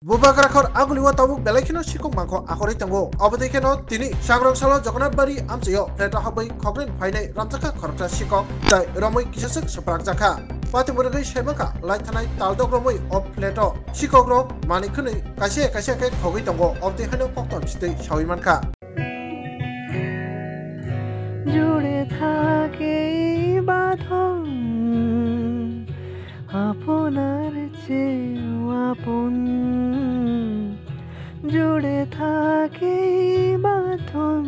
Bubakarakhor aguliwa tabuk belakino sikok mangko akori tango obadikeno tini sagrong salo Jagannath bari amchayo pleta habai khogrin phainai ramjaka khorta sikok dai ramoi kisasuk saprak jaka pati murugai saimaka laithanai taldok ramoi of pleto sikok rok manikhunai kaise ke khogoi tango obde hano pokton chitei sawi manka জুড়ে থাকে বাঁধন আপনার চেয়েও আপন জুড়ে থাকে বাঁধন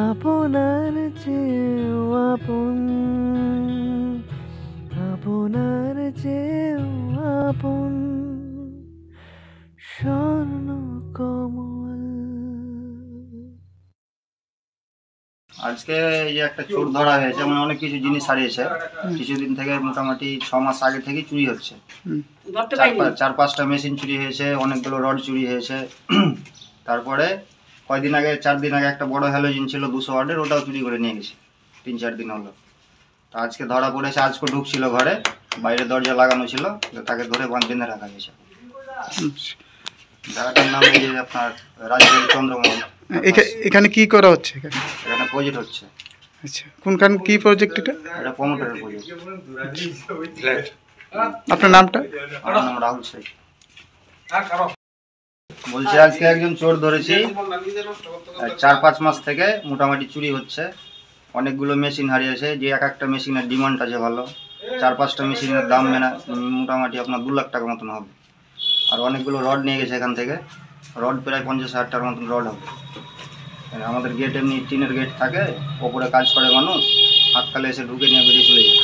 আপনার চেয়েও আপন আপনার চেয়েও আপন স্বর্ণ কমল। আজকে এই যে একটা চোর ধরা হয়েছে, মানে অনেক কিছু জিনিস হারিয়েছে। কিছুদিন থেকে মোটামুটি 6 মাস আগে থেকে চুরি হচ্ছে। 4-5টা মেশিন চুরি হয়েছে, অনেকগুলো রড চুরি হয়েছে। তারপরে কয়দিন আগে 4 দিন আগে একটা বড় হ্যালোজিন ছিল 200 ওয়াটের, ওটাও চুরি করে নিয়ে গেছে। 3-4 দিন হলো। তো আজকে ধরা পড়েছে। আজকে ঢুকছিল ঘরে, বাইরে দরজা লাগানো ছিল, তাকে ধরে বেঁধে রাখা হয়েছে। জায়গাটার নাম এই যে আপনার রাজবাড়ি চন্দ্রমোহন। এখানে কি করা হচ্ছে? এখানে প্রজেক্ট হচ্ছে। আচ্ছা, কোনখান কি প্রজেক্ট এটা? এটা প্রমোটারের প্রজেক্ট। আপনার নামটা? আমার নাম রাহুল শেখ। বলছি আজকে একজন চোর ধরেছি। 4-5 মাস থেকে মোটামুটি চুরি হচ্ছে। অনেকগুলো মেশিন হারিয়েছে, যে এক একটা মেশিনের ডিমান্ড আছে ভালো। 4-5টা মেশিনের দাম মোটামুটি আপনার 2 লাখ টাকা মতন হবে। আর অনেকগুলো রড নিয়ে গেছে এখান থেকে। রড প্রায় 50,000 টাকার মতন রড হবে। আমাদের গেট এমনি টিনের গেট থাকে, ওপরে কাজ করে মানুষ, হাততালে এসে ঢুকে নিয়ে বেরিয়ে চলে যায়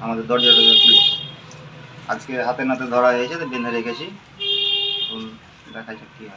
আমাদের দরজা খুলে। আজকে হাতে নাতে ধরা হয়েছে, তো বেঁধে রেখেছি। দেখা যাক কি হয়।